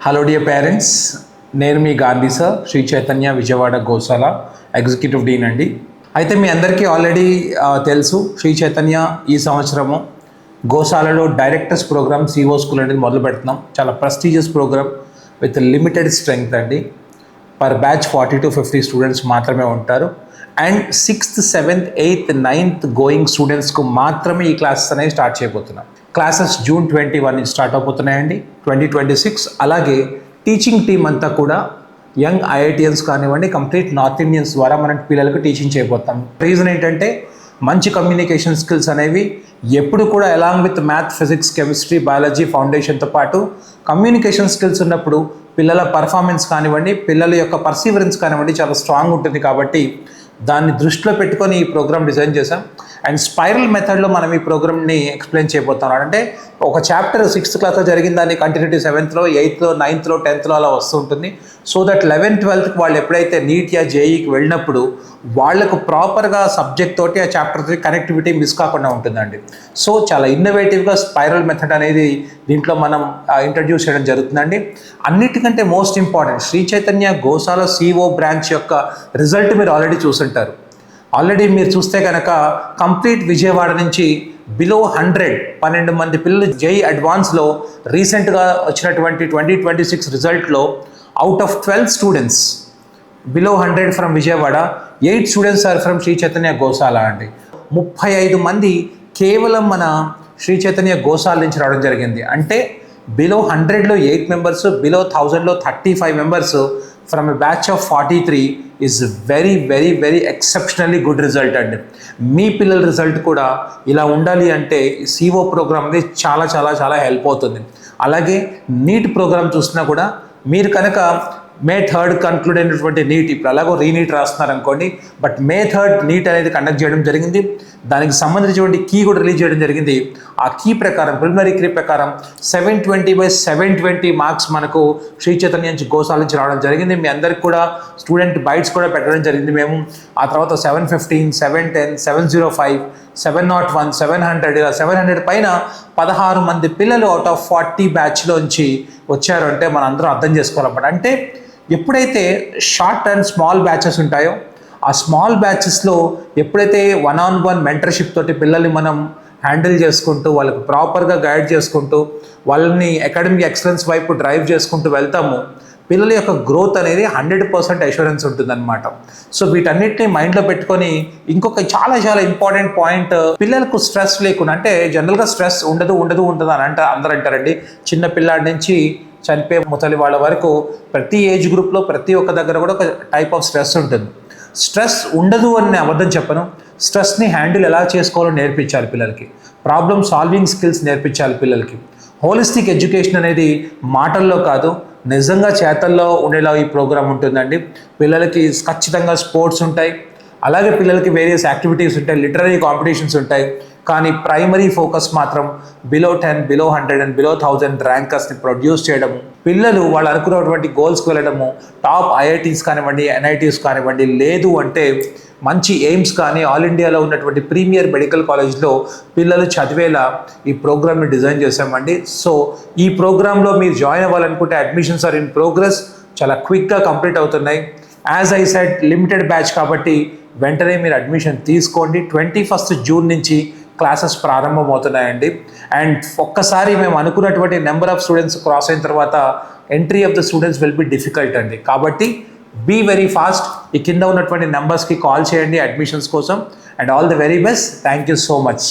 Hello dear parents, నేను మీ Gandhi sir, Shri Chaitanya Vijayawada గోశాల executive Deen అండి. అయితే మీ అందరికీ ఆల్రెడీ తెలుసు, శ్రీ చైతన్య ఈ సంవత్సరము గోశాలలో డైరెక్టర్స్ ప్రోగ్రామ్ సిఓ స్కూల్ అనేది మొదలు పెడుతున్నాం. చాలా prestigious program with limited strength అండి. పర్ బ్యాచ్ 40 to 50 స్టూడెంట్స్ మాత్రమే ఉంటారు. And 6th, 7th, 8th, 9th going స్టూడెంట్స్కు మాత్రమే ఈ క్లాసెస్ అనేవి స్టార్ట్ చేయబోతున్నాం. క్లాసెస్ June 21 నుంచి స్టార్ట్ అయిపోతున్నాయండి, 2026. అలాగే టీచింగ్ టీమ్ అంతా కూడా యంగ్ ఐఐటియన్స్ కానివ్వండి, కంప్లీట్ నార్త్ ఇండియన్స్ ద్వారా మనం పిల్లలకు టీచింగ్ చేయబోతాం. రీజన్ ఏంటంటే మంచి కమ్యూనికేషన్ స్కిల్స్ అనేవి ఎప్పుడు కూడా along with math, physics, chemistry, biology ఫౌండేషన్తో పాటు కమ్యూనికేషన్ స్కిల్స్ ఉన్నప్పుడు పిల్లల పర్ఫార్మెన్స్ కానివ్వండి, పిల్లల యొక్క పర్సీవరెన్స్ కానివ్వండి చాలా స్ట్రాంగ్ ఉంటుంది. కాబట్టి దాన్ని దృష్టిలో పెట్టుకొని ఈ ప్రోగ్రామ్ డిజైన్ చేశాం. అండ్ స్పైరల్ మెథడ్లో మనం ఈ ప్రోగ్రామ్ని ఎక్స్ప్లెయిన్ చేయబోతున్నాం. అంటే ఒక చాప్టర్ 6th క్లాస్లో జరిగిన దాన్ని కంటిన్యూటీ 7thలో, 8thలో, 9thలో, 10thలో అలా వస్తూ ఉంటుంది. సో దట్ 11th, 12th వాళ్ళు ఎప్పుడైతే నీట్ యా జేఈకి వెళ్ళినప్పుడు వాళ్ళకు ప్రాపర్గా సబ్జెక్ట్ తోటి ఆ చాప్టర్కి కనెక్టివిటీ మిస్ కాకుండా ఉంటుందండి. సో చాలా ఇన్నోవేటివ్గా స్పైరల్ మెథడ్ అనేది దీంట్లో మనం ఇంట్రడ్యూస్ చేయడం జరుగుతుందండి. అన్నిటికంటే మోస్ట్ ఇంపార్టెంట్, శ్రీ చైతన్య గోశాల సిఓ బ్రాంచ్ యొక్క రిజల్ట్ మీరు ఆల్రెడీ చూసుంటారు. ఆల్రెడీ మీరు చూస్తే కనుక కంప్లీట్ విజయవాడ నుంచి బిలో 12 మంది పిల్లలు జేఈ అడ్వాన్స్లో రీసెంట్గా వచ్చినటువంటి 2026 రిజల్ట్లో out of 12 students below 100 from Vijayawada, 8 students are from Sri Chaitanya Goshala అండి. 35 మంది కేవలం మన శ్రీ చైతన్య గోశాల నుంచి రావడం జరిగింది. అంటే బిలో 100లో 8 మెంబర్స్, బిలో 1000లో 35 members from a batch of 43 is very very very exceptionally good result అండి. మీ పిల్లల రిజల్ట్ కూడా ఇలా ఉండాలి అంటే సిఓ ప్రోగ్రామ్ అనేది చాలా చాలా చాలా హెల్ప్ అవుతుంది. అలాగే నీట్ ప్రోగ్రామ్ చూసినా కూడా మీరు కనుక May 3rd కన్క్లూడ్ అయినటువంటి నీట్, ఇప్పుడు అలాగో రీనీట్ రాస్తున్నారు అనుకోండి, బట్ May 3rd నీట్ అనేది కండక్ట్ చేయడం జరిగింది. దానికి సంబంధించినటువంటి కీ కూడా రిలీజ్ చేయడం జరిగింది. ఆ కీ ప్రకారం, ప్రిలిమినరీ కీ ప్రకారం 720/720 మార్క్స్ మనకు శ్రీ చైతన్య నుంచి గోశాల నుంచి రావడం జరిగింది. మీ అందరికి కూడా స్టూడెంట్ బైట్స్ కూడా పెట్టడం జరిగింది మేము. ఆ తర్వాత 715, 710, 705, 701, 700, ఇలా 700 పైన 16 మంది పిల్లలు అవుట్ ఆఫ్ 40 బ్యాచ్లోంచి వచ్చారు. అంటే మనం అందరం అర్థం చేసుకోవాలన్నమాట. అంటే ఎప్పుడైతే షార్ట్ అండ్ స్మాల్ బ్యాచెస్ ఉంటాయో ఆ స్మాల్ బ్యాచెస్లో ఎప్పుడైతే 1-on-1 మెంటర్షిప్ తోటి పిల్లల్ని మనం హ్యాండిల్ చేసుకుంటూ వాళ్ళకి ప్రాపర్గా గైడ్ చేసుకుంటూ వాళ్ళని అకాడమిక్ ఎక్సలెన్స్ వైపు డ్రైవ్ చేసుకుంటూ వెళ్తాము, పిల్లల యొక్క గ్రోత్ అనేది 100% అష్యూరెన్స్ ఉంటుందన్నమాట. సో వీటన్నిటిని మైండ్లో పెట్టుకొని ఇంకొక చాలా చాలా ఇంపార్టెంట్ పాయింట్, పిల్లలకు స్ట్రెస్ లేకుండా, అంటే జనరల్గా స్ట్రెస్ ఉండదు అని అందరూ అంటారండి. చిన్న పిల్లాడి నుంచి చనిపోయే ముసలి వాళ్ళ వరకు ప్రతి ఏజ్ గ్రూప్లో ప్రతి ఒక్క దగ్గర కూడా ఒక టైప్ ఆఫ్ స్ట్రెస్ ఉంటుంది. స్ట్రెస్ ఉండదు అని నేను అబద్ధం చెప్పను. స్ట్రెస్ని హ్యాండిల్ ఎలా చేసుకోవాలో నేర్పించాలి పిల్లలకి, ప్రాబ్లమ్ సాల్వింగ్ స్కిల్స్ నేర్పించాలి పిల్లలకి. హోలిస్టిక్ ఎడ్యుకేషన్ అనేది మాటల్లో కాదు, నిజంగా చేతల్లో ఉండేలా ఈ ప్రోగ్రామ్ ఉంటుందండి. పిల్లలకి ఖచ్చితంగా స్పోర్ట్స్ ఉంటాయి, అలాగే పిల్లలకి వేరియస్ యాక్టివిటీస్ ఉంటాయి, లిటరరీ కాంపిటీషన్స్ ఉంటాయి. కానీ ప్రైమరీ ఫోకస్ మాత్రం బిలో 10, బిలో 100 అండ్ బిలో 1000 ర్యాంకర్స్ని ప్రొడ్యూస్ చేయడము, పిల్లలు వాళ్ళు అనుకున్నటువంటి గోల్స్కి వెళ్ళడము, టాప్ ఐఐటీస్ కానివ్వండి, ఎన్ఐటీస్ కానివ్వండి, లేదు అంటే మంచి ఎయిమ్స్ కానీ ఆల్ ఇండియాలో ఉన్నటువంటి ప్రీమియర్ మెడికల్ కాలేజ్లో పిల్లలు చదివేలా ఈ ప్రోగ్రామ్ని డిజైన్ చేశామండి. సో ఈ ప్రోగ్రాంలో మీరు జాయిన్ అవ్వాలనుకుంటే అడ్మిషన్స్ ఆర్ ఇన్ ప్రోగ్రెస్, చాలా క్విక్గా కంప్లీట్ అవుతున్నాయి. As I said, limited batch కాబట్టి వెంటనే మీరు అడ్మిషన్ తీసుకోండి. 21st జూన్ నుంచి క్లాసెస్ ప్రారంభమవుతున్నాయండి. అండ్ ఒక్కసారి మేము అనుకున్నటువంటి నెంబర్ ఆఫ్ స్టూడెంట్స్ క్రాస్ అయిన తర్వాత entry of the students will be difficult అండి. కాబట్టి బీ వెరీ ఫాస్ట్. ఈ కింద ఉన్నటువంటి నెంబర్స్కి కాల్ చేయండి అడ్మిషన్స్ కోసం. And all the very best. Thank you so much.